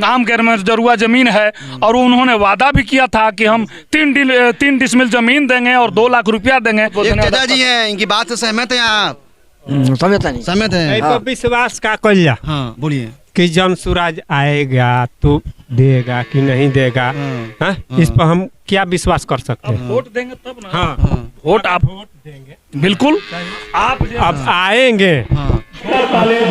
आम गैर जरुआ जमीन है और उन्होंने वादा भी किया था कि हम 3 डिसमिल जमीन देंगे और 2 लाख रुपया देंगे। एक चाचा जी हैं, इनकी बात से सहमत हैं आप? सहमत है। तो विश्वास का कल्या। हाँ बोलिए कि जन सूरज आएगा तो देगा कि नहीं देगा, हाँ? इस पर हम क्या विश्वास कर सकते हैं? वोट देंगे तब ना। हाँ वोट आप देंगे बिल्कुल आप अब आएंगे।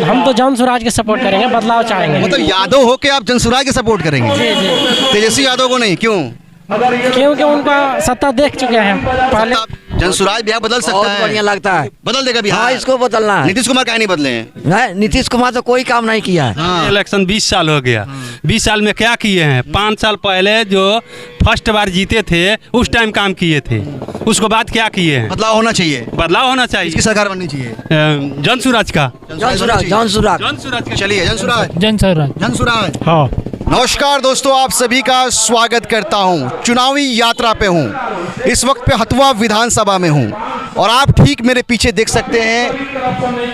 हम तो जन स्वराज के सपोर्ट करेंगे, बदलाव चाहेंगे। मतलब यादव हो के आप जनसुराज के सपोर्ट करेंगे? जी जी, तेजस्वी यादव को नहीं, क्यों? क्योंकि उनका सत्ता देख चुके हैं पहले। जनसुराज बिहार बदल सकता है? बढ़िया लगता है। बदल देगा बिहार? हाँ, इसको बदलना है। नीतीश कुमार काहे नहीं बदले हैं? नहीं, नीतीश कुमार तो कोई काम नहीं किया है। हाँ। इलेक्शन 20 साल हो गया। 20 साल में क्या किए हैं? 5 साल पहले जो फर्स्ट बार जीते थे उस टाइम काम किए थे, उसको बाद क्या किए हैं? बदलाव होना चाहिए। बदलाव होना चाहिए। इसकी सरकार बननी चाहिए। जनसुराज का। जनसुराज चलिए, जनसुराज जनसुराज। हाँ नमस्कार दोस्तों, आप सभी का स्वागत करता हूं। चुनावी यात्रा पे हूं, इस वक्त पे हथुआ विधानसभा में हूं और आप ठीक मेरे पीछे देख सकते हैं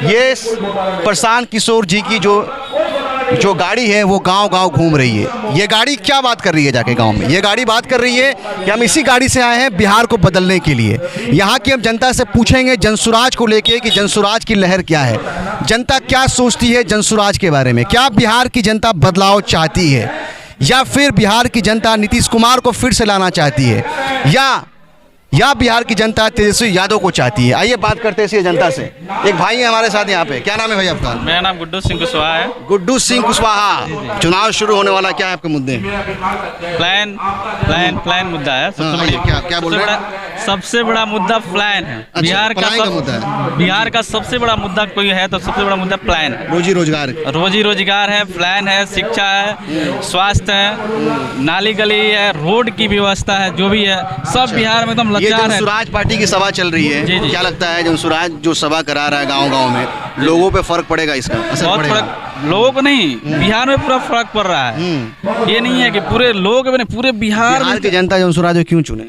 ये प्रशांत किशोर जी की जो गाड़ी है वो गांव-गांव घूम रही है। ये गाड़ी क्या बात कर रही है जाके गांव में? ये गाड़ी बात कर रही है कि हम इसी गाड़ी से आए हैं बिहार को बदलने के लिए। यहाँ की हम जनता से पूछेंगे जनसुराज को लेके कि जनसुराज की लहर क्या है, जनता क्या सोचती है जनसुराज के बारे में। क्या बिहार की जनता बदलाव चाहती है या फिर बिहार की जनता नीतीश कुमार को फिर से लाना चाहती है या बिहार की जनता तेजस्वी यादव को चाहती है? आइए बात करते हैं इसी जनता से। एक भाई है हमारे साथ यहाँ पे। क्या नाम है भाई आपका? मेरा नाम गुड्डू सिंह कुशवाहा है। गुड्डू सिंह कुशवाहा। चुनाव शुरू होने वाला, क्या है आपके मुद्दे? प्लान मुद्दा है सबसे बड़ी। क्या बोल रहे हैं? सबसे बड़ा मुद्दा प्लान है। बिहार का मुद्दा है। बिहार का सबसे बड़ा मुद्दा कोई है तो सबसे बड़ा मुद्दा प्लान है। रोजी रोजगार है, प्लान है, शिक्षा है, स्वास्थ्य है, नाली गली है, रोड की व्यवस्था है, जो भी है सब बिहार में एकदम ये लाचार है। जनसुराज पार्टी की सभा चल रही है। जी, जी। क्या लगता है जनसुराज जो सभा करा रहा है गांव-गांव में, लोगों पे फर्क पड़ेगा? इसका असर बहुत पड़ेगा? फर्क लोगों को नहीं, बिहार में पूरा फर्क पड़ रहा है। ये नहीं है कि पूरे लोग पूरे बिहार की जनता जनसुराज को क्यों चुने?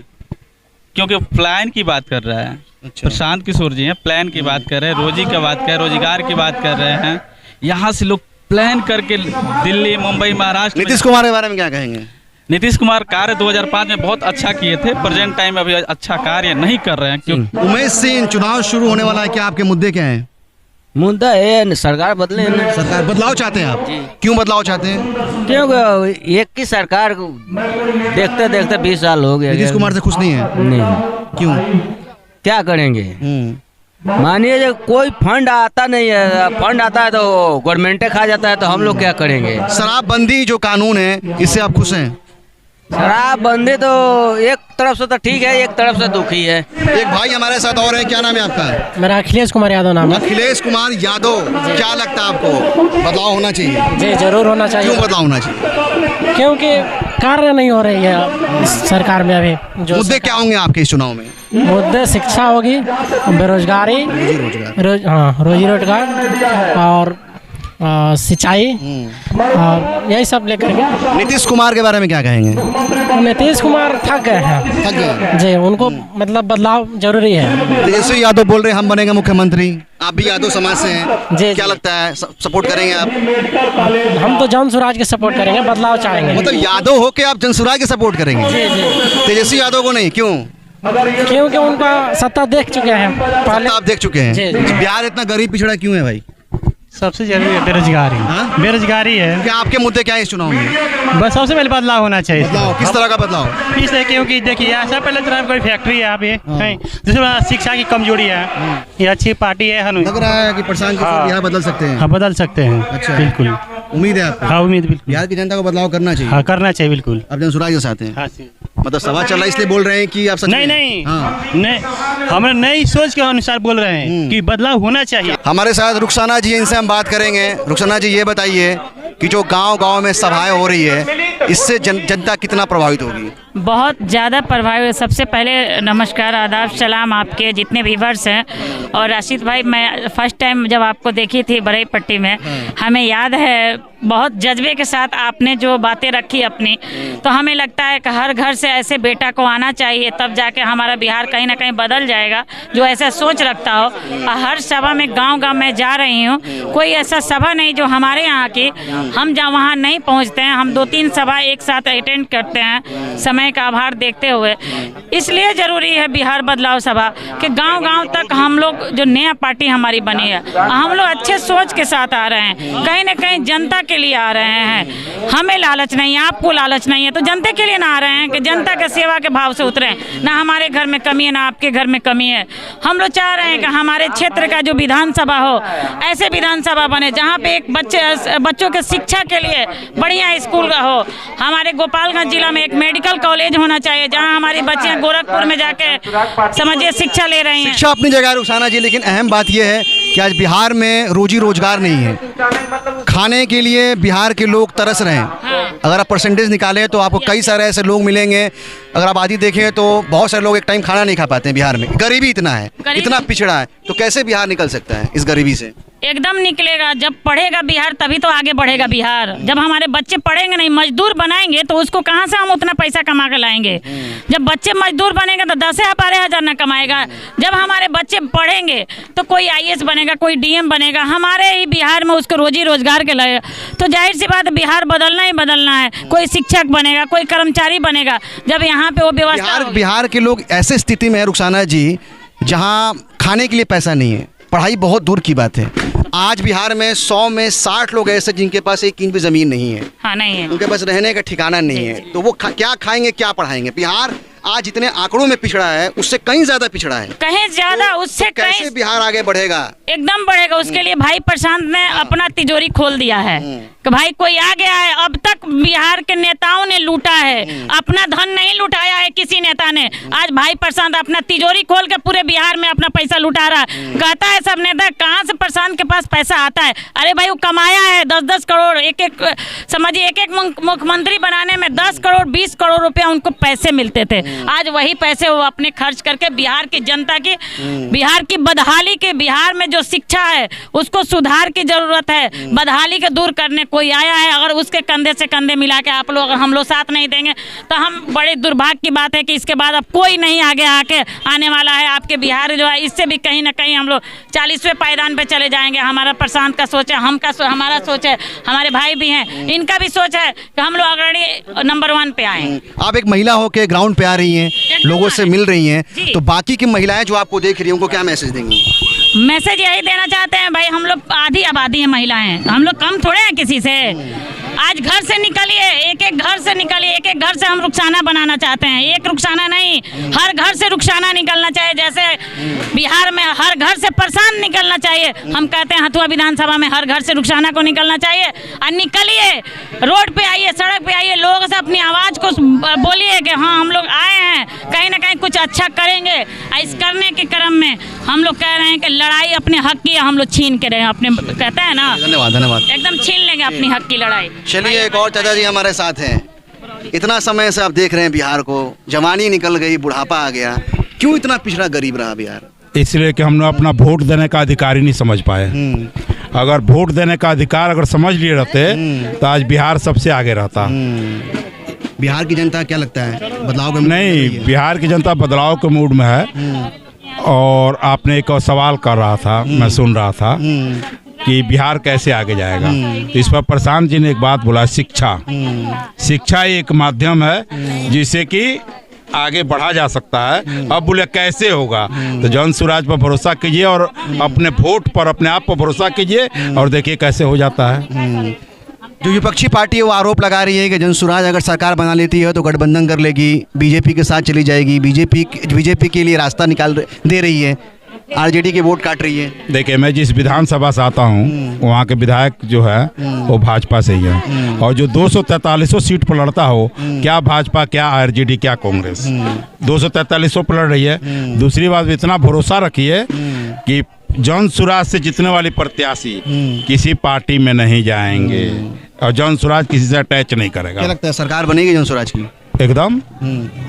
क्योंकि प्लान की बात कर रहा है। प्रशांत किशोर जी हैं, प्लान की बात कर रहे हैं, रोजी की बात कर रहे हैं, रोजगार की बात कर रहे हैं। यहाँ से लोग प्लान करके दिल्ली, मुंबई, महाराष्ट्र। नीतीश कुमार के बारे में क्या कहेंगे? नीतीश कुमार कार्य 2005 में बहुत अच्छा किए थे, प्रेजेंट टाइम में अभी अच्छा कार्य नहीं कर रहे हैं। क्यों? उमेश सिंह, चुनाव शुरू होने वाला है, क्या आपके मुद्दे क्या हैं? मुद्दा है सरकार बदले ना। सरकार बदलाव चाहते हैं आप? क्यों बदलाव चाहते हैं? क्योंकि एक की सरकार देखते देखते 20 साल हो गए। नीतीश कुमार से खुश नहीं है? नहीं। क्यों? क्या करेंगे? मानिए जब कोई फंड आता नहीं है, फंड आता है तो गवर्नमेंट खा जाता है, तो हम लोग क्या करेंगे? शराबबंदी जो कानून है, इससे आप खुश हैं? शराबबंदी तो एक तरफ से तो ठीक है, एक तरफ से दुखी है। एक भाई हमारे साथ और है, क्या नाम है आपका? मेरा अखिलेश कुमार यादव नाम है। अखिलेश कुमार यादव। क्या लगता है आपको बदलाव होना चाहिए? जी जरूर होना चाहिए। क्यों बदलाव होना चाहिए? क्योंकि कार्य नहीं हो रही है इस सरकार में अभी। जो मुद्दे क्या होंगे आपके इस चुनाव में? मुद्दे शिक्षा होगी, बेरोजगारी, रोजी रोजगार और सिंचाई और यही सब लेकर के। नीतीश कुमार के बारे में क्या कहेंगे? नीतीश कुमार थक गए हैं जी, उनको मतलब बदलाव जरूरी है। तेजस्वी यादव बोल रहे हैं हम बनेंगे मुख्यमंत्री। आप भी यादव समाज से हैं जी। क्या लगता है सपोर्ट करेंगे आप? हम तो जन स्वराज के सपोर्ट करेंगे, बदलाव चाहेंगे। मतलब यादव हो के आप जनसुराज के सपोर्ट करेंगे? जी जी। तेजस्वी यादव को नहीं, क्यों? क्योंकि उनका सत्ता देख चुके हैं पहले। आप देख चुके हैं। जी, जी। बिहार इतना गरीब पिछड़ा क्यों है भाई? सबसे जरूरी है बेरोजगारी। हाँ? बेरोजगारी है। क्या आपके मुद्दे क्या है इस चुनाव में? बस सबसे पहले बदलाव होना चाहिए। बदलाव किस तरह का बदलाव? इसलिए क्योंकि देखिए ऐसा पहले तो कोई फैक्ट्री है यहाँ पे, दूसरा शिक्षा की कमजोरी है। ये अच्छी पार्टी है। लग रहा है कि प्रशांत किशोर बिहार बदल सकते हैं। हाँ बदल सकते हैं। अच्छा, बिल्कुल उम्मीद है आपको? हाँ उम्मीद बिल्कुल। बिहार की जनता को बदलाव करना चाहिए। हाँ करना चाहिए बिल्कुल। आप जनसुराज के साथ हैं? हाँ मतलब सभा चल रहा है इसलिए बोल रहे हैं कि आप सच में? नहीं हाँ। नहीं, हमारे नई सोच के अनुसार बोल रहे हैं कि बदलाव होना चाहिए। हमारे साथ रुखसाना जी, इनसे हम बात करेंगे। रुखसाना जी ये बताइए कि जो गांव-गांव में सभाएं हो रही है, इससे जनता कितना प्रभावित होगी? बहुत ज़्यादा प्रभावित। सबसे पहले नमस्कार, आदाब, सलाम आपके जितने व्यूवर्स हैं। और राशिद भाई, मैं फर्स्ट टाइम जब आपको देखी थी बरई पट्टी में, हमें याद है बहुत जज्बे के साथ आपने जो बातें रखी अपनी, तो हमें लगता है कि हर घर से ऐसे बेटा को आना चाहिए, तब जाके हमारा बिहार कहीं ना कहीं बदल जाएगा, जो ऐसा सोच रखता हो। हर सभा में गांव-गांव में जा रही हूँ, कोई ऐसा सभा नहीं जो हमारे यहाँ की, हम जहाँ वहाँ नहीं पहुँचते हैं। हम 2-3 सभा एक साथ अटेंड करते हैं समय का आभार देखते हुए। इसलिए ज़रूरी है बिहार बदलाव सभा कि गांव-गांव तक हम लोग, जो नया पार्टी हमारी बनी है, हम लोग अच्छे सोच के साथ आ रहे हैं, कहीं ना कहीं जनता के लिए आ रहे हैं। हमें लालच नहीं है, आपको लालच नहीं है, तो जनता के लिए ना आ रहे हैं कि जनता के सेवा के भाव से उतरे। ना हमारे घर में कमी है, ना आपके घर में कमी है। हम लोग चाह रहे हैं कि हमारे क्षेत्र का जो विधानसभा हो, ऐसे विधानसभा बने जहाँ पे एक बच्चों के शिक्षा के लिए बढ़िया स्कूल का हो। हमारे गोपालगंज जिला में एक मेडिकल कॉलेज होना चाहिए, जहाँ हमारी बच्चियाँ गोरखपुर में जाके समझिए शिक्षा ले रही हैं। शिक्षा अपनी जगह रुखसाना जी, लेकिन अहम बात यह है कि आज बिहार में रोजी रोजगार नहीं है। खाने के लिए बिहार के लोग तरस रहे हैं। अगर आप परसेंटेज निकालें तो आपको कई सारे ऐसे लोग मिलेंगे, अगर आप आदि देखें तो बहुत सारे लोग एक टाइम खाना नहीं खा पाते हैं बिहार में। गरीबी इतना है, इतना पिछड़ा है, तो कैसे बिहार निकल सकता है इस गरीबी से? एकदम निकलेगा। जब पढ़ेगा बिहार तभी तो आगे बढ़ेगा बिहार। जब हमारे बच्चे पढ़ेंगे नहीं, मजदूर बनाएंगे, तो उसको कहाँ से हम उतना पैसा कमा कर लाएंगे? जब बच्चे मजदूर बनेंगे तो 10,000-12,000 न कमाएगा। जब हमारे बच्चे पढ़ेंगे तो कोई IAS बनेगा, कोई DM बनेगा, हमारे ही बिहार में उसको रोजी रोजगार के लगेगा। तो जाहिर सी बात है बिहार बदलना ही बदलना है। कोई शिक्षक बनेगा, कोई कर्मचारी बनेगा, जब यहाँ पे वो व्यवस्था। बिहार के लोग ऐसे स्थिति में है रुखसाना जी, जहाँ खाने के लिए पैसा नहीं है, पढ़ाई बहुत दूर की बात है। आज बिहार में 100 में 60 लोग ऐसे जिनके पास 1 इंच भी ज़मीन नहीं है। हाँ, नहीं है, उनके पास रहने का ठिकाना नहीं है, तो वो क्या खाएंगे, क्या पढ़ाएंगे? बिहार आज जितने आंकड़ों में पिछड़ा है, उससे कहीं ज्यादा पिछड़ा है, कहीं ज्यादा। उससे कैसे बिहार आगे बढ़ेगा? एकदम बढ़ेगा। उसके लिए भाई प्रशांत ने अपना तिजोरी खोल दिया है कि भाई कोई आ गया है। अब तक बिहार के नेताओं ने लूटा है, अपना धन नहीं लुटाया है किसी नेता ने। आज भाई प्रशांत अपना तिजोरी खोल के पूरे बिहार में अपना पैसा लुटा रहा है। कहता है सब नेता, कहाँ से प्रशांत के पास पैसा आता है? अरे भाई, वो कमाया है 10-10 करोड़, एक समझिए एक मुख्यमंत्री बनाने में 10 करोड़ 20 करोड़ रुपया उनको पैसे मिलते थे। आज वही पैसे वो अपने खर्च करके बिहार की जनता की, बिहार की बदहाली के, बिहार में जो शिक्षा है उसको सुधार की जरूरत है, बदहाली के दूर करने कोई आया है। अगर उसके कंधे से कंधे मिला के आप लोग, अगर हम लोग साथ नहीं देंगे तो हम, बड़े दुर्भाग्य की बात है कि इसके बाद अब कोई नहीं आगे आके आने वाला है। आपके बिहार जो है, इससे भी कहीं ना कहीं हम लोग 40वें पायदान पे चले जाएंगे। हमारा प्रशांत का सोच है, हमारा सोच है, हमारे भाई भी हैं, इनका भी सोच है कि हम लोग अग्रणी नंबर 1 पे आए। आप एक महिला होकर ग्राउंड पे आ रही हैं, लोगों से मिल रही हैं, तो बाकी की महिलाएं जो आपको देख रही हैं उनको क्या मैसेज देंगी? मैसेज यही देना चाहते हैं भाई, हम लोग आधी आबादी है महिलाएं, हम लोग कम थोड़े हैं किसी से। आज घर से निकलिए, एक घर से निकलिए, एक घर से हम रुखसाना बनाना चाहते हैं। एक रुखसाना नहीं, हर घर से रुखसाना निकलना चाहिए। जैसे बिहार में हर घर से प्रशांत निकलना चाहिए, हम कहते हैं हथुआ विधानसभा में हर घर से रुखसाना को निकलना चाहिए। और निकलिए, रोड पे आइए, सड़क पे आइए, लोगों से अपनी आवाज़ को बोलिए कि हाँ हम लोग आए हैं, कहीं ना कहीं कुछ अच्छा करेंगे। इस करने के क्रम में हम लोग कह रहे हैं कि लड़ाई अपने हक की हम लोग छीन के रहे हैं अपने, कहते हैं ना। धन्यवाद। एकदम छीन लेंगे अपनी हक की लड़ाई। चलिए, एक और चाचा जी हमारे साथ हैं। इतना समय से आप देख रहे हैं बिहार को, जवानी निकल गई, बुढ़ापा आ गया, क्यों इतना पिछड़ा गरीब रहा बिहार? इसलिए कि हमने अपना वोट देने का अधिकार ही नहीं समझ पाए। अगर वोट देने का अधिकार अगर समझ लिए रहते तो आज बिहार सबसे आगे रहता। बिहार की जनता क्या लगता है, बदलाव के नहीं, बिहार की जनता बदलाव के मूड में है। और आपने एक और सवाल कर रहा था, मैं सुन रहा था कि बिहार कैसे आगे जाएगा, तो इस पर प्रशांत जी ने एक बात बोला, शिक्षा एक माध्यम है जिससे कि आगे बढ़ा जा सकता है। अब बोले कैसे होगा, तो जन स्वराज पर भरोसा कीजिए और अपने वोट पर, अपने आप पर भरोसा कीजिए और देखिए कैसे हो जाता है। जो विपक्षी पार्टी है वो आरोप लगा रही है कि जन स्वराज अगर सरकार बना लेती है तो गठबंधन कर लेगी, बीजेपी के साथ चली जाएगी, बीजेपी के लिए रास्ता निकाल दे रही है, आरजेडी के वोट काट रही है। देखिए, मैं जिस विधानसभा से आता हूँ वहाँ के विधायक जो है वो भाजपा से ही है, और जो 243 सीट पर लड़ता हो, क्या भाजपा, क्या आरजेडी, क्या कांग्रेस, 243 पर लड़ रही है। दूसरी बात, इतना भरोसा रखिए कि जन स्वराज से जीतने वाली प्रत्याशी किसी पार्टी में नहीं जाएंगे और जन स्वराज किसी से अटैच नहीं करेगा। क्या लगता है सरकार बनेगी जन स्वराज की? एकदम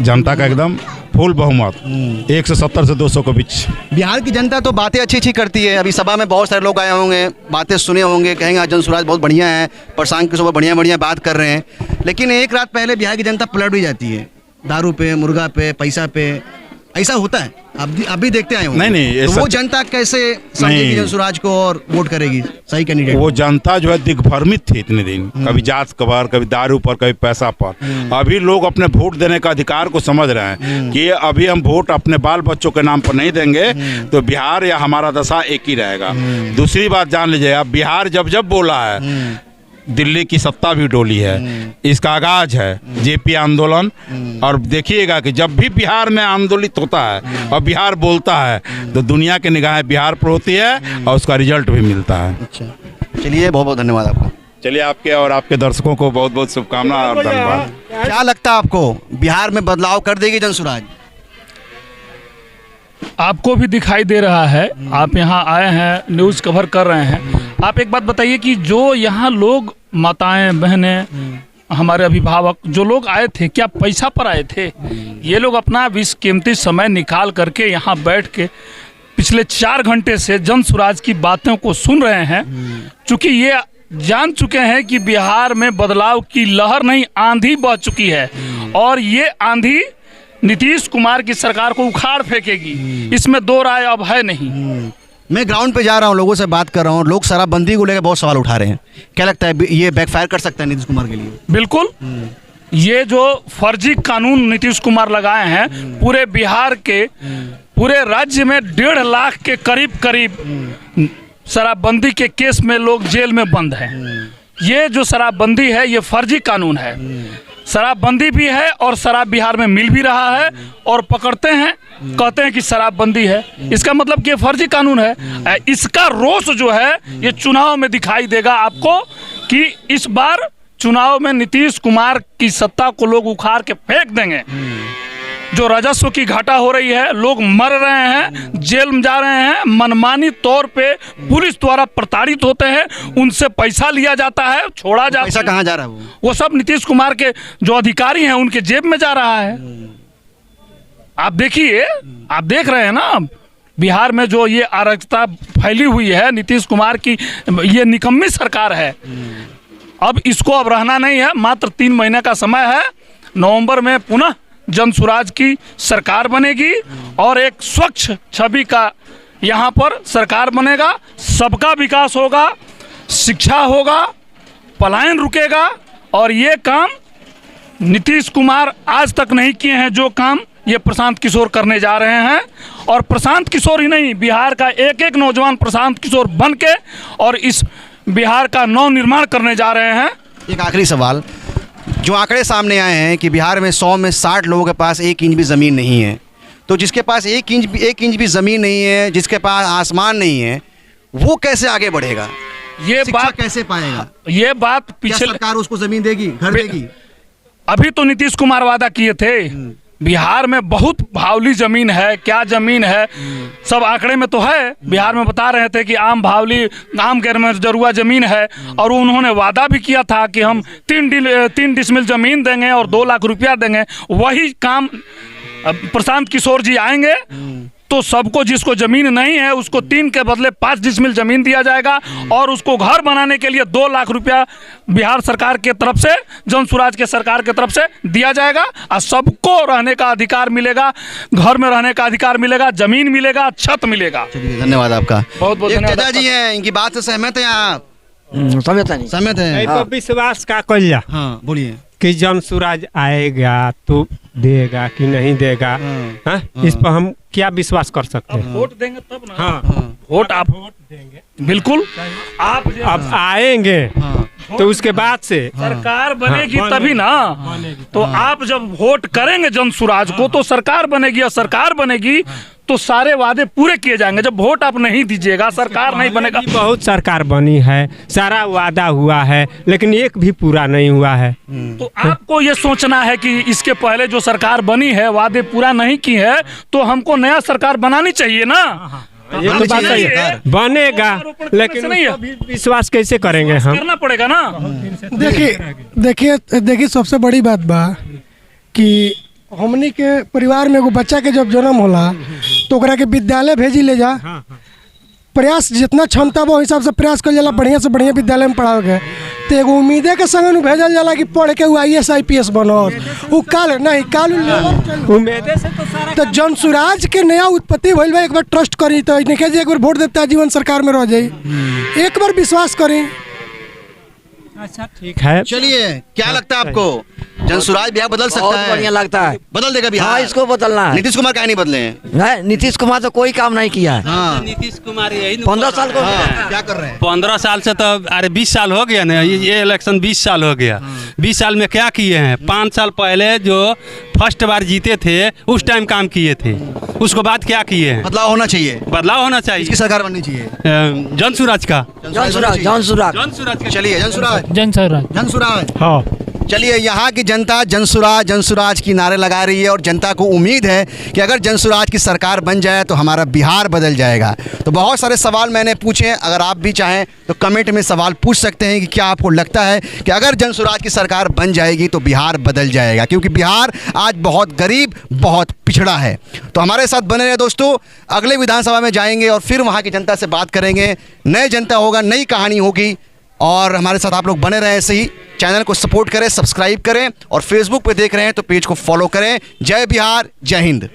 जनता का एकदम फुल बहुमत 170 से 200 के बीच। बिहार की जनता तो बातें अच्छी अच्छी करती है। अभी सभा में बहुत सारे लोग आए होंगे, बातें सुने होंगे, कहेंगे आज जनसुराज बहुत बढ़िया है, प्रशांत किशोर बढ़िया बढ़िया बात कर रहे हैं। लेकिन एक रात पहले बिहार की जनता पलट भी जाती है, दारू पे, मुर्गा पे, पैसा पे। ऐसा होता है, आप भी देखते आए होंगे। नहीं, तो वो जनता कैसे समझेगी जनसुराज को और वोट करेगी सही कैंडिडेट? वो जनता जो है दिग्भ्रमित थी इतने दिन, कभी जात पर, कभी दारू पर, कभी पैसा पर। अभी लोग अपने वोट देने का अधिकार को समझ रहे हैं कि अभी हम वोट अपने बाल बच्चों के नाम पर नहीं देंगे तो बिहार या हमारा दशा एक ही रहेगा। दूसरी बात जान लीजिए, अब बिहार जब जब बोला है दिल्ली की सत्ता भी डोली है। इसका आगाज है जेपी आंदोलन, और देखिएगा कि जब भी बिहार में आंदोलित होता है और बिहार बोलता है तो दुनिया की निगाहें बिहार पर होती है और उसका रिजल्ट भी मिलता है। अच्छा, चलिए बहुत बहुत धन्यवाद आपका। चलिए, आपके और आपके दर्शकों को बहुत बहुत शुभकामनाएं और धन्यवाद। क्या लगता है आपको, बिहार में बदलाव कर देगी जनसुराज? आपको भी दिखाई दे रहा है, आप यहाँ आए हैं, न्यूज़ कवर कर रहे हैं। आप एक बात बताइए कि जो यहाँ लोग, माताएं, बहनें, हमारे अभिभावक जो लोग आए थे, क्या पैसा पर आए थे? ये लोग अपना कीमती समय निकाल करके यहाँ बैठ के पिछले 4 घंटे से जनसुराज की बातों को सुन रहे हैं। चूँकि ये जान चुके हैं कि बिहार में बदलाव की लहर नहीं, आंधी बह चुकी है और ये आंधी नीतीश कुमार की सरकार को उखाड़ फेंकेगी, इसमें दो राय अब है नहीं। मैं ग्राउंड पे जा रहा हूँ, लोगों से बात कर रहा हूँ, लोग शराबबंदी को लेकर बहुत सवाल उठा रहे हैं। क्या लगता है ये बैकफायर कर सकता है नीतीश कुमार के लिए? बिल्कुल, ये जो फर्जी कानून नीतीश कुमार लगाए हैं, पूरे बिहार के, पूरे राज्य में 1.5 लाख के करीब शराबबंदी के केस में लोग जेल में बंद हैं। ये जो शराबबंदी है ये फर्जी कानून है। शराबबंदी भी है और शराब बिहार में मिल भी रहा है और पकड़ते हैं, कहते हैं कि शराबबंदी है। इसका मतलब कि ये फर्जी कानून है। इसका रोष जो है ये चुनाव में दिखाई देगा आपको कि इस बार चुनाव में नीतीश कुमार की सत्ता को लोग उखाड़ के फेंक देंगे। जो राजस्व की घाटा हो रही है, लोग मर रहे हैं, जेल में जा रहे हैं, मनमानी तौर पे पुलिस द्वारा प्रताड़ित होते हैं, उनसे पैसा लिया जाता है, छोड़ा जाता है। पैसा कहाँ जा रहा है? वो सब नीतीश कुमार के जो अधिकारी हैं उनके जेब में जा रहा है। आप देखिए, आप देख रहे हैं ना बिहार में जो ये अराजकता फैली हुई है, नीतीश कुमार की ये निकम्मी सरकार है। अब इसको अब रहना नहीं है, मात्र 3 महीने का समय है। नवंबर में पुनः जनसुराज की सरकार बनेगी और एक स्वच्छ छवि का यहाँ पर सरकार बनेगा। सबका विकास होगा, शिक्षा होगा, पलायन रुकेगा और ये काम नीतीश कुमार आज तक नहीं किए हैं जो काम ये प्रशांत किशोर करने जा रहे हैं। और प्रशांत किशोर ही नहीं, बिहार का एक एक नौजवान प्रशांत किशोर बन के और इस बिहार का नव निर्माण करने जा रहे हैं। एक आखिरी सवाल, जो आंकड़े सामने आए हैं कि बिहार में 100 में 60 लोगों के पास 1 इंच भी ज़मीन नहीं है, तो जिसके पास 1 इंच भी ज़मीन नहीं है, जिसके पास आसमान नहीं है, वो कैसे आगे बढ़ेगा? ये बात कैसे पाएगा? ये बात पीछे सरकार उसको ज़मीन देगी, घर देगी? अभी तो नीतीश कुमार वादा किए थे, बिहार में बहुत भावली जमीन है। क्या जमीन है सब आंकड़े में तो है। बिहार में बता रहे थे कि आम भावली, आम गैर जरुआ जमीन है और उन्होंने वादा भी किया था कि हम 3 डिसमिल जमीन देंगे और 2 लाख रुपया देंगे। वही काम प्रशांत किशोर जी आएंगे तो सबको, जिसको जमीन नहीं है उसको 3 के बदले 5 डिसमिल जमीन दिया जाएगा और उसको घर बनाने के लिए 2 लाख रुपया बिहार सरकार के तरफ से, जनसुराज के सरकार के तरफ से दिया जाएगा और सबको रहने का अधिकार मिलेगा, घर में रहने का अधिकार मिलेगा, जमीन मिलेगा, छत मिलेगा। धन्यवाद आपका। बहुत बहुत धन्यवाद। चाचा जी हैं, इनकी बात से सहमत हैं आप? सहमत नहीं हैं? तो विश्वास का कलिया। हाँ बोलिए। कि जनसुराज आएगा तो देगा कि नहीं देगा, हाँ? इस पर हम क्या विश्वास कर सकते हैं? वोट देंगे तब ना। हाँ, वोट आप देंगे बिल्कुल। आप अब आएंगे तो उसके बाद से सरकार बनेगी तभी ना। तो आप जब वोट करेंगे जनसुराज को तो सरकार बनेगी और सरकार बनेगी तो सारे वादे पूरे किए जाएंगे। जब वोट आप नहीं दीजिएगा, सरकार नहीं बनेगा। बहुत सरकार बनी है, सारा वादा हुआ है, लेकिन एक भी पूरा नहीं हुआ है। तो आपको ये सोचना है कि इसके पहले जो सरकार बनी है वादे पूरा नहीं की है, तो हमको नया सरकार बनानी चाहिए ना। ये तो बात सही है, बनेगा, लेकिन विश्वास कैसे करेंगे हम? करना पड़ेगा ना। देखिए सबसे बड़ी बात बा कि हमनी के परिवार में एगो बच्चा के जब जन्म होला तो ओकरा के विद्यालय भेजी ले जा, प्रयास जितना क्षमता बा हिसाब से प्रयास कल जाला बढ़िया से बढ़िया विद्यालय में पढ़ावे के, तो एगो उम्मीदे के संग भेजल जाला कि पढ़ के वो IAS IPS बनत, वो काल नहीं काल उम्मीदें से तो सारा तो जन सुराज के नया उत्पत्ति भइल बा, एक बार ट्रस्ट करी तो इनके जे एक बार वोट देता जीवन सरकार में रह जाई, एक बार विश्वास करी। अच्छा ठीक है। चलिए, क्या लगता है आपको जनसुराज बिहार बदल सकता बहुत है? बढ़िया लगता है। बदल देगा बिहार? हाँ, इसको बदलना है। नीतीश कुमार काहे नहीं बदले हैं? नहीं, नीतीश कुमार तो कोई काम नहीं किया है। हाँ, नीतीश कुमार यही 15 साल को क्या कर रहे हैं? 15 साल से तो अरे 20 साल हो गया ना, ये इलेक्शन 20 साल हो गया। 20 साल में क्या किए हैं? 5 साल पहले जो फर्स्ट बार जीते थे उस टाइम काम किए थे, उसको बाद क्या किए हैं? बदलाव होना चाहिए, बदलाव होना चाहिए। इसकी सरकार बननी चाहिए, जनसुराज का। जनसुराज। चलिए जनसुराज, जनसुराज। जनसुराज। हाँ चलिए, यहाँ की जनता जनसुराज जनसुराज की नारे लगा रही है और जनता को उम्मीद है कि अगर जनसुराज की सरकार बन जाए तो हमारा बिहार बदल जाएगा। तो बहुत सारे सवाल मैंने पूछे, अगर आप भी चाहें तो कमेंट में सवाल पूछ सकते हैं कि क्या आपको लगता है कि अगर जनसुराज की सरकार बन जाएगी तो बिहार बदल जाएगा, क्योंकि बिहार आज बहुत गरीब बहुत पिछड़ा है। तो हमारे साथ बने रहे दोस्तों, अगले विधानसभा में जाएंगे और फिर वहाँ की जनता से बात करेंगे, नए जनता होगा, नई कहानी होगी। और हमारे साथ आप लोग बने रहें, ऐसे ही चैनल को सपोर्ट करें, सब्सक्राइब करें और फेसबुक पे देख रहे हैं तो पेज को फॉलो करें। जय बिहार, जय हिंद।